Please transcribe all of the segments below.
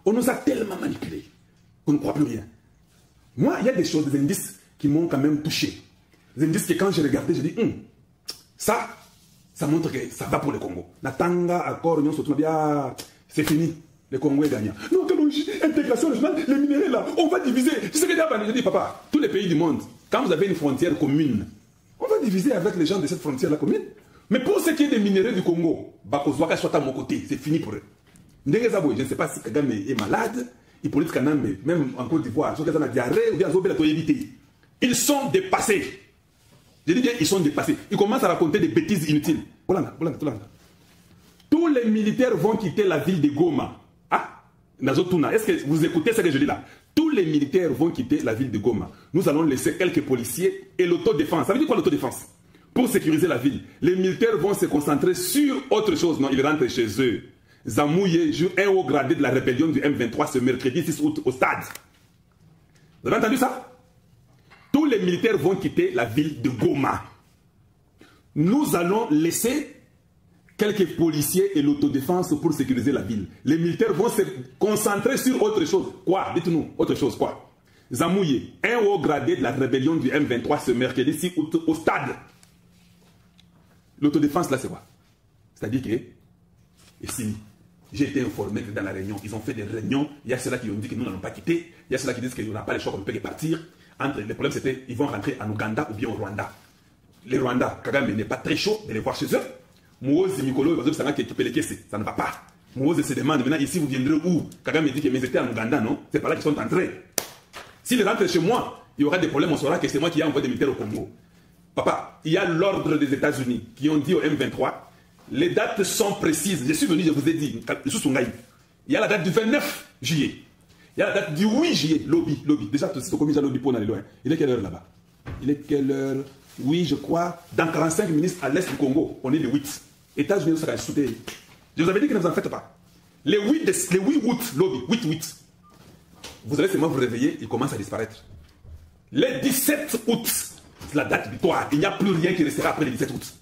On nous a tellement manipulés qu'on ne croit plus rien. Moi, il y a des choses, des indices qui m'ont quand même touché. Des indices que quand j'ai regardé, j'ai dit, ça montre que ça va pour le Congo. Natanga, accord, Union Sotumabia, c'est fini. Le Congo est gagnant. Non, intégration régionale, les minéraux là, on va diviser. Tu sais que je dis, papa, tous les pays du monde, quand vous avez une frontière commune, on va diviser avec les gens de cette frontière-là commune. Mais pour ce qui est des minéraux du Congo, Bakozwaka soit à mon côté, c'est fini pour eux. Je ne sais pas si Kagame est malade, Hippolyte Kanambe, même en Côte d'Ivoire, ils sont dépassés. Je dis bien, ils sont dépassés. Ils commencent à raconter des bêtises inutiles. Tous les militaires vont quitter la ville de Goma. Est-ce que vous écoutez ce que je dis là? Tous les militaires vont quitter la ville de Goma. Nous allons laisser quelques policiers et l'autodéfense. Ça veut dire quoi l'autodéfense? Pour sécuriser la ville. Les militaires vont se concentrer sur autre chose. Non, ils rentrent chez eux. Zamouye joue un haut gradé de la rébellion du M23 ce mercredi 6 août au stade. Vous avez entendu ça? Tous les militaires vont quitter la ville de Goma. Nous allons laisser quelques policiers et l'autodéfense pour sécuriser la ville. Les militaires vont se concentrer sur autre chose. Quoi? Dites-nous, autre chose, quoi? Zamouye, un haut gradé de la rébellion du M23 ce mercredi 6 août au stade. L'autodéfense, là, c'est quoi? C'est-à-dire que, ici, j'ai été informé que dans la réunion, ils ont fait des réunions. Il y a ceux-là qui ont dit que nous n'allons pas quitter. Il y a ceux-là qui disent qu'il n'y aura pas le choix, qu'on ne peut que partir. Le problème, c'était qu'ils vont rentrer en Ouganda ou bien au Rwanda. Les Rwandais, Kagame n'est pas très chaud de les voir chez eux. Mouozi, Mikolo, ça ne va pas. Mouozi se demande maintenant, ici, vous viendrez où? Kagame dit que mais étaient en Ouganda, non? C'est par là qu'ils sont entrés. S'ils rentrent chez moi, il y aura des problèmes, on saura que c'est moi qui ai envoyé des militaires au Congo. Papa, il y a l'ordre des États-Unis qui ont dit au M23, les dates sont précises. Je suis venu, je vous ai dit, il y a la date du 29 juillet. Il y a la date du 8 juillet, lobby. Déjà, c'est comme il y a lobby pour aller loin. Il est quelle heure là-bas? Il est quelle heure? Oui, je crois, dans 45 minutes à l'est du Congo, on est le 8. États-Unis, ça va sauter. Je vous avais dit que ne vous en faites pas. Les 8 août, lobby, 8. Vous allez seulement vous réveiller, il commence à disparaître. Le 17 août, c'est la date victoire. Il n'y a plus rien qui restera après le 17 août.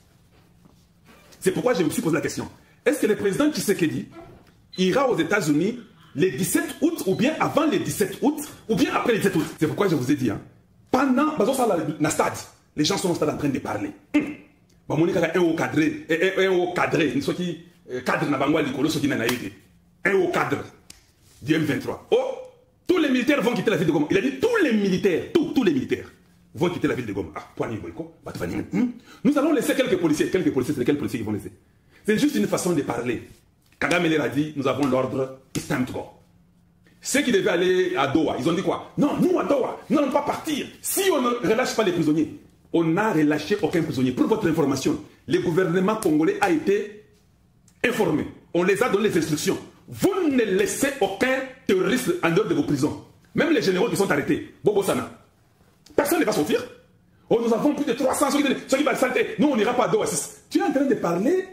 C'est pourquoi je me suis posé la question. Est-ce que le président Tshisekedi ira aux États-Unis le 17 août, ou bien avant le 17 août, ou bien après le 17 août? C'est pourquoi je vous ai dit, pendant, la stade, les gens sont au stade en train de parler. Un haut cadré, une sorte qui cadre n'a pas un haut cadre du M23. Oh, tous les militaires vont quitter la ville de Goma. Il a dit tous les militaires, tous les militaires vont quitter la ville de Goma. Nous allons laisser quelques policiers. Quelques policiers, c'est quels policiers qui vont laisser? C'est juste une façon de parler. Kagame leur a dit, nous avons l'ordre, it's time to go. Ceux qui devaient aller à Doha, ils ont dit quoi? Non, nous à Doha, nous n'allons pas partir. Si on ne relâche pas les prisonniers, on n'a relâché aucun prisonnier. Pour votre information, le gouvernement congolais a été informé. On les a donné les instructions. Vous ne laissez aucun terroriste en dehors de vos prisons. Même les généraux qui sont arrêtés. Bobo Sana. Personne ne va sortir. Oh, nous avons plus de 300 ceux qui vont salter. Nous, on n'ira pas à Doha. Tu es en train de parler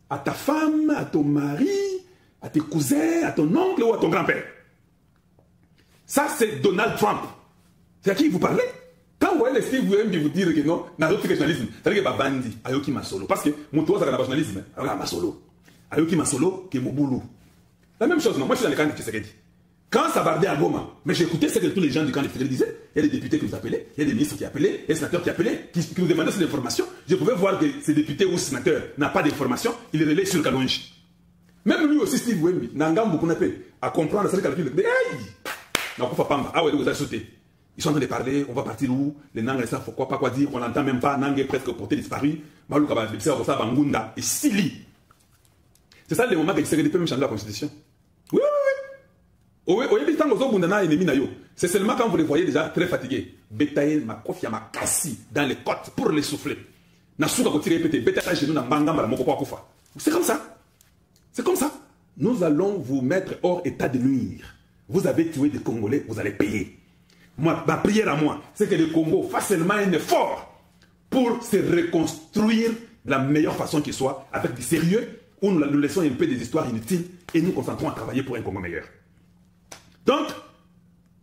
à ta femme, à ton mari, à tes cousins, à ton oncle ou à ton grand-père. Ça, c'est Donald Trump. C'est à qui vous parlez? Quand vous voyez les Steve Wemby vous dire que non, dans notre nationalisme, c'est-à-dire que c'est bandi, Ayoki Masolo. Parce que mon toit, c'est un nationalisme. Alors, Masolo. Ayoki Masolo, qui est Moboulou. La même chose, non. Moi, je suis dans le camp de Tshisekedi. Quand ça bardait à Goma, mais j'ai écouté ce que tous les gens du camp de Tshisekedi disaient. Il y a des députés qui nous appelaient, il y a des ministres qui appelaient, des sénateurs qui appelaient, qui nous demandaient ces informations. Je pouvais voir que ces députés ou sénateurs n'ont pas d'informations, ils relaient sur Kalonji. Même lui aussi, Steve Wemby, Nangam Bukunape, à comprendre ce calcul. Mais hey! Ah ouais, vous avez sauté. Ils sont en train de parler, on va partir où? Les Nangs, ça, faut pas quoi dire, on n'entend même pas, Nang est presque porté disparu. Malou Kaba, ça, Bangunda, et Sili. C'est ça le moment que Tshisekedi peut même changer la constitution. Oui. C'est seulement quand vous les voyez déjà très fatigués. Betaïl, ma kofia, ma kassi dans les côtes pour les souffler. C'est comme ça. C'est comme ça. Nous allons vous mettre hors état de nuire. Vous avez tué des Congolais, vous allez payer. Moi, ma prière à moi, c'est que le Congo fasse seulement un effort pour se reconstruire de la meilleure façon qui soit, avec du sérieux, où nous laissons un peu des histoires inutiles et nous concentrons à travailler pour un Congo meilleur. Donc,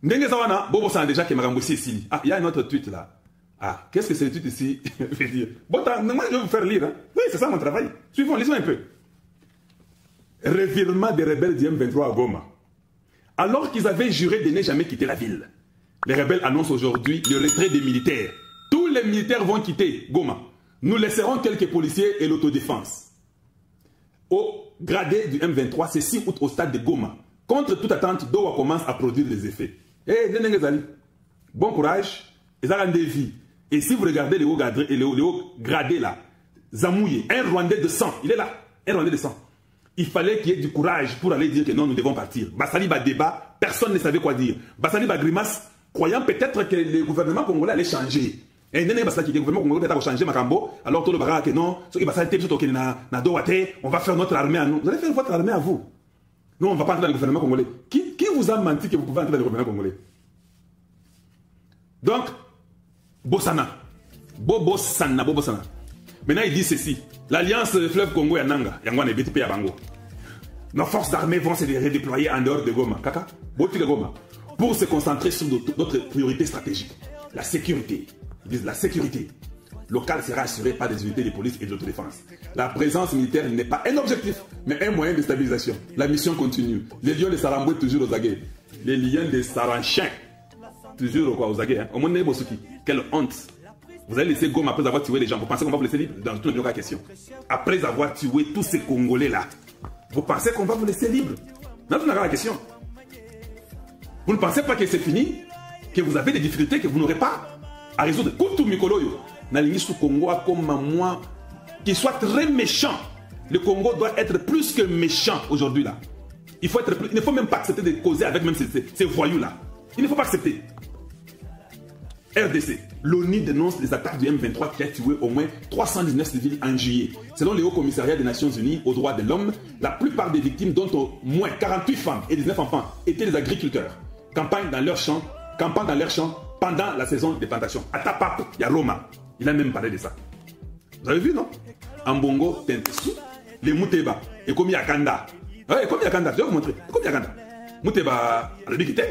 Ndenge Zawana, Bobo San déjà qui m'a remboursé ici. Ah, il y a un autre tweet là. Ah, qu'est-ce que c'est le tweet ici? Je vais dire. Bon, moi je vais vous faire lire. Hein. Oui, c'est ça mon travail. Suivons, lisons un peu. Revirement des rebelles du M23 à Goma. Alors qu'ils avaient juré de ne jamais quitter la ville. Les rebelles annoncent aujourd'hui le retrait des militaires. Tous les militaires vont quitter Goma. Nous laisserons quelques policiers et l'autodéfense. Au gradé du M23, c'est 6 août au stade de Goma. Contre toute attente, Doha commence à produire des effets. Bon courage, et si vous regardez les hauts gradés là, Zamouye, un Rwandais de sang, il est là, un Rwandais de sang. Il fallait qu'il y ait du courage pour aller dire que non, nous devons partir. Bassali va débat, personne ne savait quoi dire. Bassali va grimace, croyant peut-être que le gouvernement congolais allait changer. Et le gouvernement congolais peut changer Makambo, alors tout le bagarre que non, on va faire notre armée à nous. Vous allez faire votre armée à vous. Non, on ne va pas entrer dans le gouvernement congolais. Qui vous a menti que vous pouvez entrer dans le gouvernement congolais? Donc, Bossana. Bossana. Maintenant, il dit ceci. L'alliance fleuve Congo et Nanga, Yangwane BTP à Bango. Nos forces armées vont se redéployer en dehors de Goma. Kaka, Goma. Pour se concentrer sur notre priorité stratégique. La sécurité. Ils disent la sécurité locale sera assurée par des unités de police et de l'autodéfense. La présence militaire n'est pas un objectif, mais un moyen de stabilisation. La mission continue. Les lions de Saramboué toujours aux aguets. Les lions de Saranchien toujours aux aguets. Au monde Bosuki. Quelle honte. Vous allez laisser Goma après avoir tué les gens. Vous pensez qu'on va vous laisser libre? Dans toute notre question. Après avoir tué tous ces Congolais-là, vous pensez qu'on va vous laisser libre? Dans toute la question. Vous ne pensez pas que c'est fini? Que vous avez des difficultés que vous n'aurez pas à résoudre? Koutou Mikoloyo, Nalingisou Congo comme moi, qui soit très méchant. Le Congo doit être plus que méchant aujourd'hui là. Il ne faut même pas accepter de causer avec même ces voyous-là. Il ne faut pas accepter. RDC, l'ONU dénonce les attaques du M23 qui a tué au moins 319 civils en juillet. Selon le Haut Commissariat des Nations Unies aux droits de l'homme, la plupart des victimes, dont au moins 48 femmes et 19 enfants, étaient des agriculteurs. Campagne dans leurs champs pendant la saison des plantations. À Tapap, il y a Roma. Il a même parlé de ça. Vous avez vu, non? Ambongo, Tentesu, les Mouteba, et comme Yakanda. Et comme Yakanda, je vais vous montrer. Et comme Yakanda. Mouteba, Alabikite.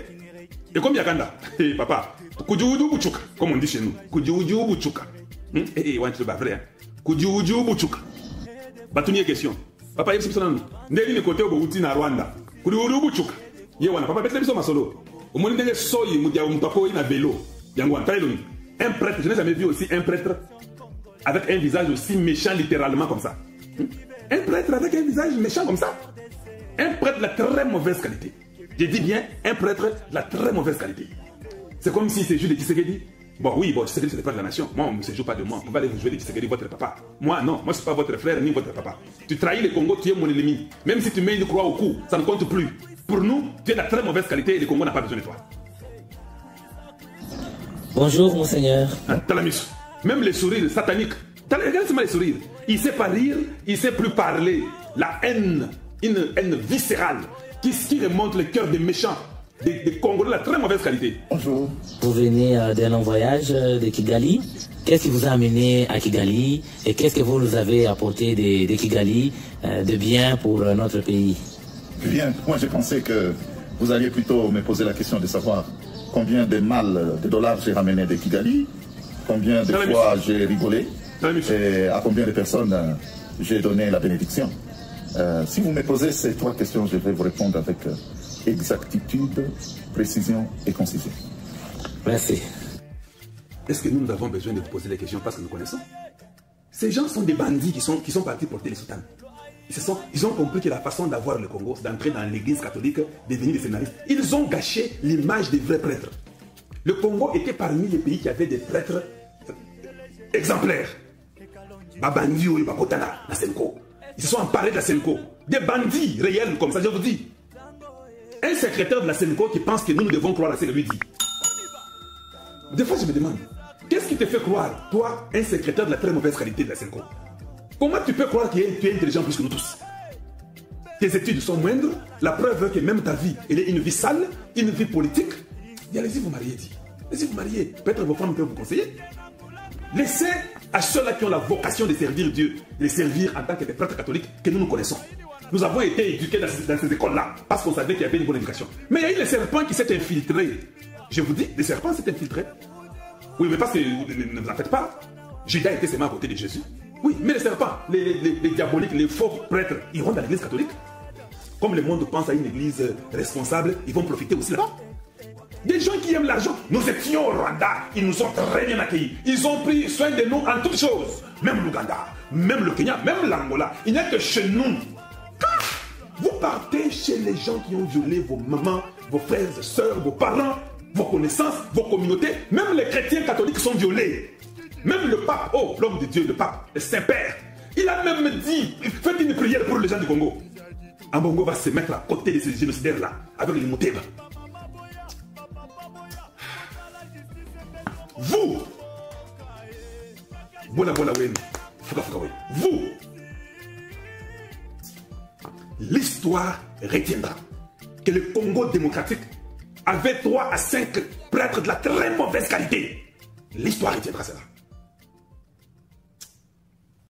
Et comme Yakanda. Et papa. Kujuju Buchuka, comme on dit chez nous. Kujuju Buchuka. Eh, ouais, c'est pas vrai. Kujuju Buchuka. Batounie question. Papa, il y a une personne. Ndeli ne côté au Bouti na Rwanda. Kujuju Buchuka. Yewana, papa, bête l'émission masolo. Au moment où il soy, il y a un taco, il a vélo. Un prêtre, je n'ai jamais vu aussi un prêtre avec un visage aussi méchant, littéralement comme ça. Un prêtre avec un visage méchant comme ça. Un prêtre de la très mauvaise qualité. Je dis bien, un prêtre de la très mauvaise qualité. C'est comme si c'est juste de Tshisekedi. Bon, oui, bon, Tshisekedi, c'est pas de la nation. Moi, on ne se joue pas de moi. Vous allez vous jouer de Tshisekedi, votre papa. Moi, non. Moi, je ne suis pas votre frère ni votre papa. Tu trahis le Congo, tu es mon ennemi. Même si tu mets une croix au cou, ça ne compte plus. Pour nous, tu es de la très mauvaise qualité et le Congo n'a pas besoin de toi. Bonjour, monseigneur. Talamis. Même les sourires sataniques. Regardez seulement les sourires. Il ne sait pas rire, il ne sait plus parler. La haine, une haine viscérale qui remonte le cœur des méchants. Des Congolais de la très mauvaise qualité. Bonjour. Vous venez d'un long voyage de Kigali. Qu'est-ce qui vous a amené à Kigali et qu'est-ce que vous nous avez apporté de Kigali de bien pour notre pays? Bien, moi j'ai pensé que vous alliez plutôt me poser la question de savoir combien de dollars j'ai ramené de Kigali, combien de fois j'ai rigolé et à combien de personnes j'ai donné la bénédiction. Si vous me posez ces trois questions, je vais vous répondre avec exactitude, précision et concision. Merci. Est-ce que nous avons besoin de vous poser les questions parce que nous connaissons? Ces gens sont des bandits qui sont partis porter les soutanes. Ils ont compris que la façon d'avoir le Congo, c'est d'entrer dans l'église catholique, devenir des scénaristes. Ils ont gâché l'image des vrais prêtres. Le Congo était parmi les pays qui avaient des prêtres exemplaires. Babandio et Babotana, la Senko. Ils se sont emparés de la Senko. Des bandits réels comme ça, je vous dis. Un secrétaire de la Senko qui pense que nous devons croire à ce que lui dit. Des fois, je me demande, qu'est-ce qui te fait croire, toi, un secrétaire de la très mauvaise qualité de la Senko? Comment tu peux croire que tu es intelligent plus que nous tous? Tes études sont moindres, la preuve que même ta vie, elle est une vie sale, une vie politique. Allez-y vous marier, dit. Allez-y vous marier. Peut-être vos femmes peuvent vous conseiller. Laissez à ceux-là qui ont la vocation de servir Dieu, les servir en tant que des prêtres catholiques que nous connaissons. Nous avons été éduqués dans ces écoles-là parce qu'on savait qu'il y avait une bonne éducation. Mais il y a eu le serpent qui s'est infiltré. Je vous dis, le serpent s'est infiltré. Oui, mais parce que ne vous en faites pas. Judas était seulement à côté de Jésus. Oui, mais les serpents, les diaboliques, les faux prêtres, ils rentrent dans l'église catholique. comme le monde pense à une église responsable, ils vont profiter aussi là-bas. Des gens qui aiment l'argent. Nous étions au Rwanda, ils nous ont très bien accueillis. Ils ont pris soin de nous en toutes choses. Même l'Ouganda, même le Kenya, même l'Angola. Il n'y a que chez nous. Vous partez chez les gens qui ont violé vos mamans, vos frères et sœurs, vos parents, vos connaissances, vos communautés. Même les chrétiens catholiques sont violés. Même le pape, oh, l'homme de Dieu, le pape, le Saint-Père, il a même dit, faites une prière pour les gens du Congo. Ambongo va se mettre à côté de ces génocidaires-là, avec les Mouteba. Vous, vous, l'histoire retiendra que le Congo démocratique avait 3 à 5 prêtres de la très mauvaise qualité. L'histoire retiendra cela.